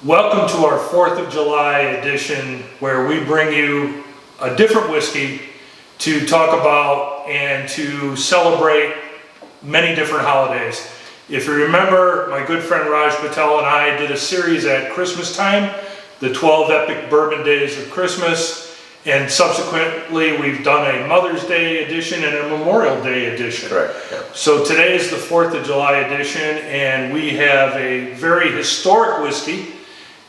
Welcome to our 4th of July edition, where we bring you a different whiskey to talk about and to celebrate many different holidays. If you remember, my good friend Raj Patel and I did a series at Christmas time, the 12 Epic Bourbon Days of Christmas, and subsequently we've done a Mother's Day edition and a Memorial Day edition. Correct. Yeah. So today is the 4th of July edition, and we have a very historic whiskey.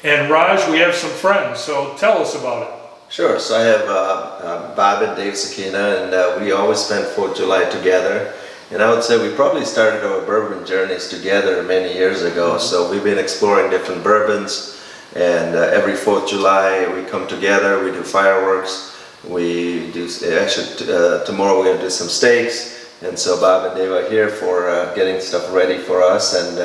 And Raj, we have some friends, so tell us about it. Sure. So I have Bob and Dave Sakina, and we always spend 4th of July together. And I would say we probably started our bourbon journeys together many years ago. So we've been exploring different bourbons, and every 4th of July we come together, we do fireworks, we do, actually tomorrow we're going to do some steaks. And so Bob and Dave are here for getting stuff ready for us, and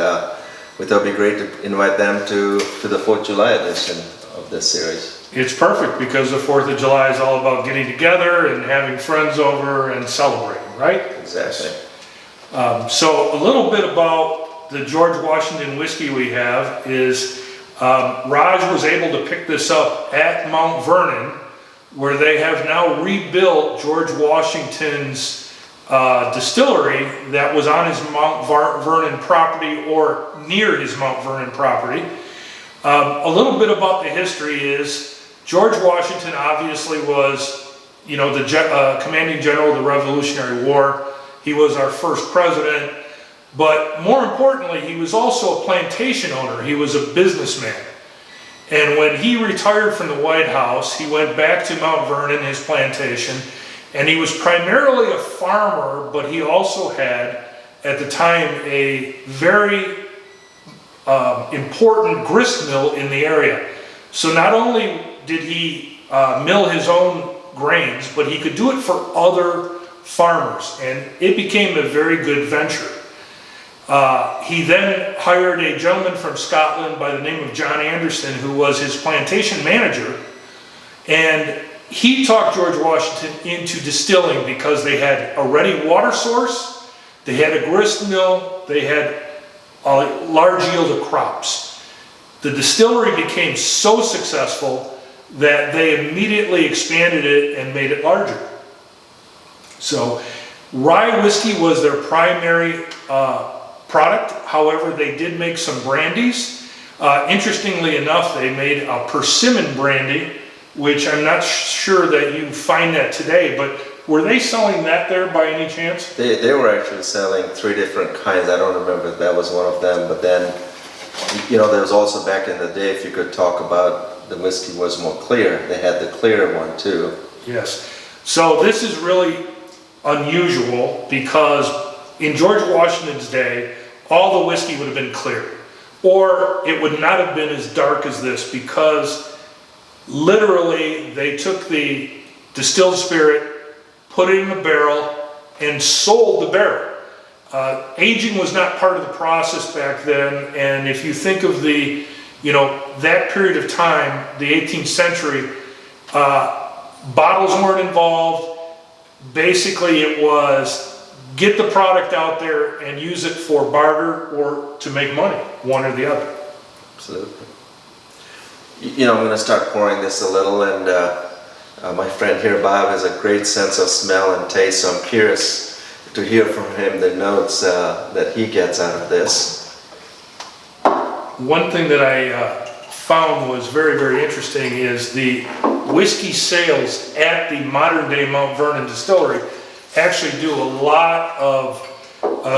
we thought it'd be great to invite them to the 4th of July edition of this series. It's perfect because the 4th of July is all about getting together and having friends over and celebrating, right? Exactly. So a little bit about the George Washington whiskey we have is Raj was able to pick this up at Mount Vernon, where they have now rebuilt George Washington's distillery that was on his Mount Vernon property or near his Mount Vernon property. A little bit about the history is George Washington obviously was, the commanding general of the Revolutionary War. He was our first president, but more importantly, he was also a plantation owner. He was a businessman. And when he retired from the White House, he went back to Mount Vernon, his plantation, and he was primarily a farmer, but he also had, at the time, a very important grist mill in the area. So not only did he mill his own grains, but he could do it for other farmers, and it became a very good venture. He then hired a gentleman from Scotland by the name of John Anderson, who was his plantation manager, and he talked George Washington into distilling because they had a ready water source, they had a grist mill, they had a large yield of crops. The distillery became so successful that they immediately expanded it and made it larger. So rye whiskey was their primary product. However, they did make some brandies. Interestingly enough, they made a persimmon brandy, which I'm not sure that you find that today, but were they selling that there by any chance? They were actually selling 3 different kinds. I don't remember if that was one of them, but then, there was also back in the day, if you could talk about the whiskey was more clear, they had the clear one too. Yes. So this is really unusual because in George Washington's day, all the whiskey would have been clear, or it would not have been as dark as this, because literally they took the distilled spirit, put it in a barrel, and sold the barrel. Aging was not part of the process back then, and if you think of the, that period of time, the 18th century, bottles weren't involved. Basically it was get the product out there and use it for barter or to make money, one or the other. Absolutely. I'm going to start pouring this a little, and my friend here, Bob, has a great sense of smell and taste, so I'm curious to hear from him the notes that he gets out of this. One thing that I found was very, very interesting is the whiskey sales at the modern day Mount Vernon distillery actually do a lot of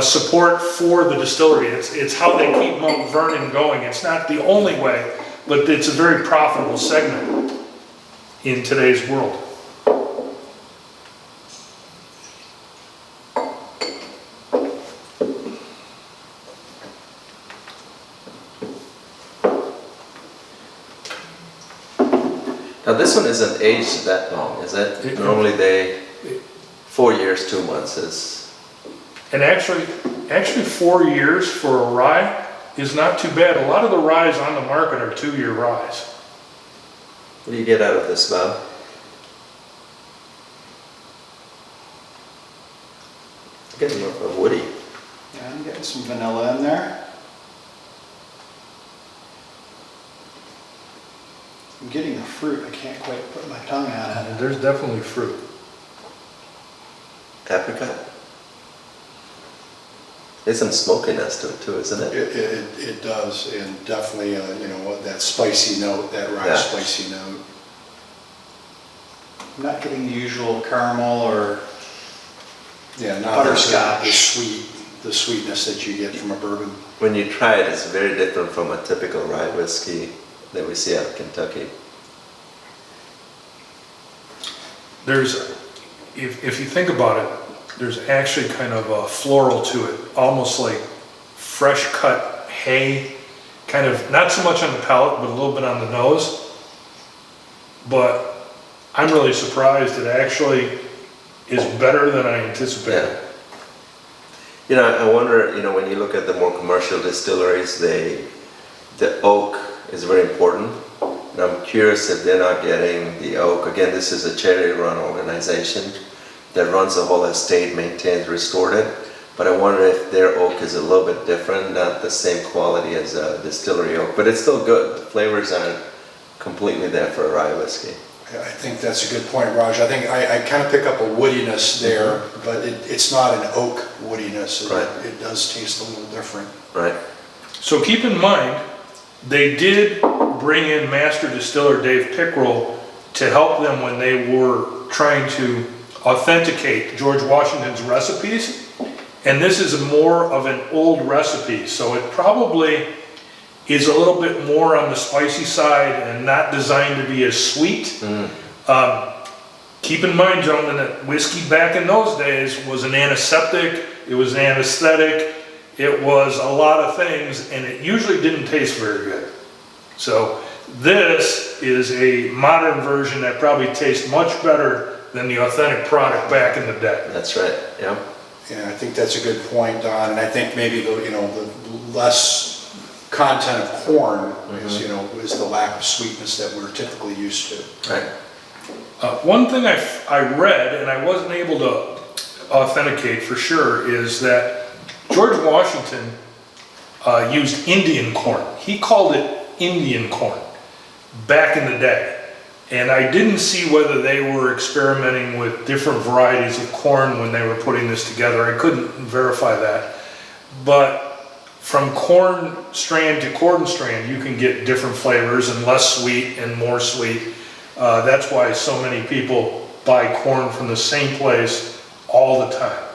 support for the distillery. It's how they keep Mount Vernon going. It's not the only way, but it's a very profitable segment in today's world. Now this one isn't aged that long, is it? Normally 4 years, 2 months is. And actually 4 years for a rye is not too bad. A lot of the ryes on the market are 2-year ryes. What do you get out of this, Bob? I'm getting more of a woody. Yeah, I'm getting some vanilla in there. I'm getting the fruit. I can't quite put my tongue on it. There's definitely fruit. Apricot? There's some smokiness to it too, isn't it? It does, and definitely, you know, that spicy note, that rye Yeah. spicy note. I'm not getting the usual caramel or Not butterscotch, the sweetness that you get from a bourbon. When you try it, it's very different from a typical rye whiskey that we see out of Kentucky. There's, if you think about it, there's actually kind of a floral to it, almost like fresh cut hay, kind of, not so much on the palate, but a little bit on the nose. But I'm really surprised it actually is better than I anticipated. Yeah. You know, I wonder, you know, when you look at the more commercial distilleries, the oak is very important. And I'm curious if they're not getting the oak. Again, this is a charity-run organization that runs the whole estate, maintains, restored it. But I wonder if their oak is a little bit different, not the same quality as a distillery oak, but it's still good. The flavors aren't completely there for a rye whiskey. I think that's a good point, Raj. I think I kind of pick up a woodiness there, but it's not an oak woodiness. Right. It does taste a little different. Right. So keep in mind, they did bring in Master Distiller Dave Pickrell to help them when they were trying to authenticate George Washington's recipes. And this is more of an old recipe, so it probably is a little bit more on the spicy side and not designed to be as sweet. Keep in mind, gentlemen, that whiskey back in those days was an antiseptic, it was an anesthetic, it was a lot of things, and it usually didn't taste very good. So this is a modern version that probably tastes much better than the authentic product back in the day. That's right. Yeah. Yeah, I think that's a good point, Don. And I think maybe the less content of corn is the lack of sweetness that we're typically used to. Right. One thing I read, and I wasn't able to authenticate for sure, is that George Washington used Indian corn. He called it Indian corn back in the day. And I didn't see whether they were experimenting with different varieties of corn when they were putting this together. I couldn't verify that. But from corn strand to corn strand, you can get different flavors and less sweet and more sweet. That's why so many people buy corn from the same place all the time.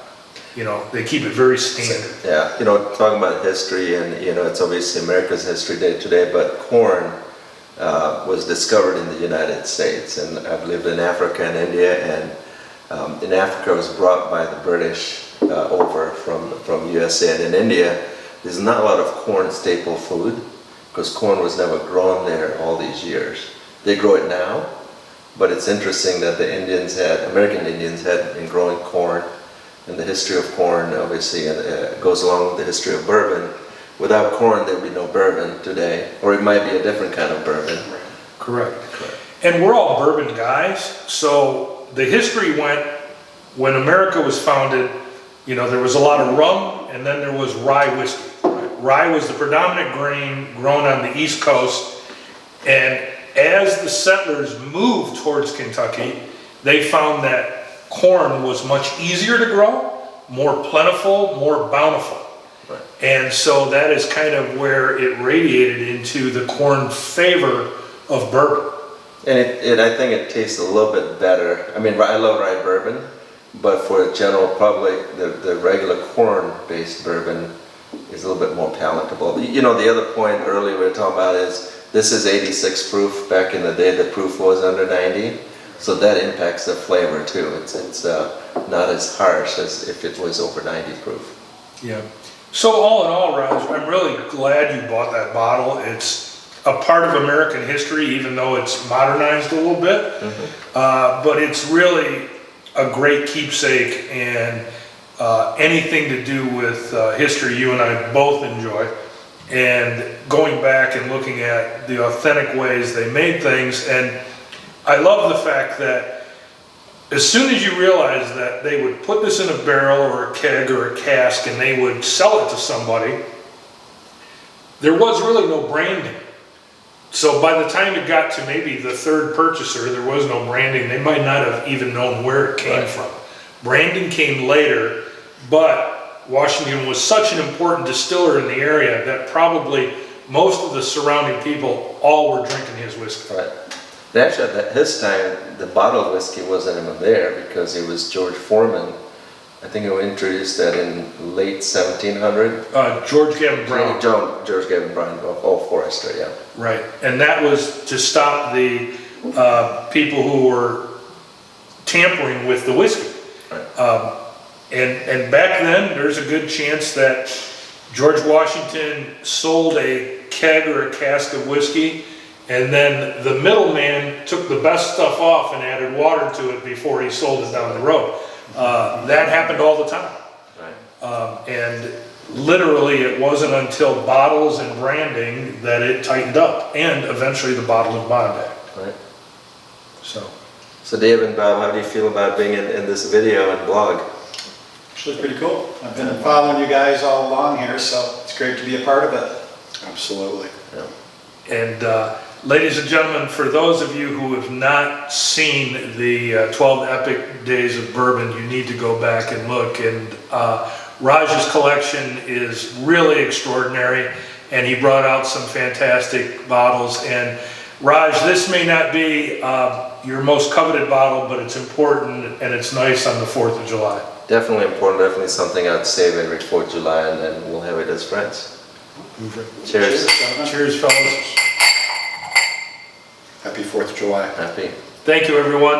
You know, they keep it very standard. Yeah, you know, talking about history, and it's obviously America's History Day today, but corn was discovered in the United States, and I've lived in Africa and India, and in Africa it was brought by the British over from USA, and in India there's not a lot of corn staple food because corn was never grown there all these years. They grow it now, but it's interesting that the American Indians had been growing corn, and the history of corn obviously goes along with the history of bourbon. Without corn, there'd be no bourbon today, or it might be a different kind of bourbon. Correct. And we're all bourbon guys, so the history went, when America was founded, there was a lot of rum, and then there was rye whiskey. Rye was the predominant grain grown on the East Coast, and as the settlers moved towards Kentucky, they found that corn was much easier to grow, more plentiful, more bountiful. Right. And so that is kind of where it radiated into the corn favor of bourbon. And I think it tastes a little bit better. I mean, I love rye bourbon, but for the general public, the regular corn-based bourbon is a little bit more palatable. The other point earlier we were talking about is this is 86 proof. Back in the day, the proof was under 90, so that impacts the flavor too. It's not as harsh as if it was over 90 proof. Yeah. So all in all, Raj, I'm really glad you bought that bottle. It's a part of American history, even though it's modernized a little bit. But it's really a great keepsake, and anything to do with history you and I both enjoy. And going back and looking at the authentic ways they made things. And I love the fact that as soon as you realize that they would put this in a barrel or a keg or a cask and they would sell it to somebody, there was really no branding. So by the time it got to maybe the third purchaser, there was no branding. They might not have even known where it came from. Branding came later, but Washington was such an important distiller in the area that probably most of the surrounding people all were drinking his whiskey. Right. And actually, at his time, the bottled whiskey wasn't even there because it was George Foreman. I think he introduced that in late 1700. George Gavin Brown. George Gavin Brown of Old Forester, yeah. Right, and that was to stop the people who were tampering with the whiskey. Right. And back then, there's a good chance that George Washington sold a keg or a cask of whiskey, and then the middleman took the best stuff off and added water to it before he sold it down the road. That happened all the time. Right. And literally it wasn't until bottles and branding that it tightened up, and eventually the Bottle and Bond Act. Right. So Dave and Bob, how do you feel about being in this video and blog? Actually pretty cool. I've been following you guys all along here, so it's great to be a part of it. Absolutely. Yeah. And ladies and gentlemen, for those of you who have not seen the 12 Epic Days of Bourbon, you need to go back and look. And Raj's collection is really extraordinary, and he brought out some fantastic bottles. And Raj, this may not be your most coveted bottle, but it's important and it's nice on the 4th of July. Definitely important, definitely something I'd save every 4th of July, and then we'll have it as friends. Cheers. Cheers, fellas. Happy 4th of July. Happy. Thank you, everyone.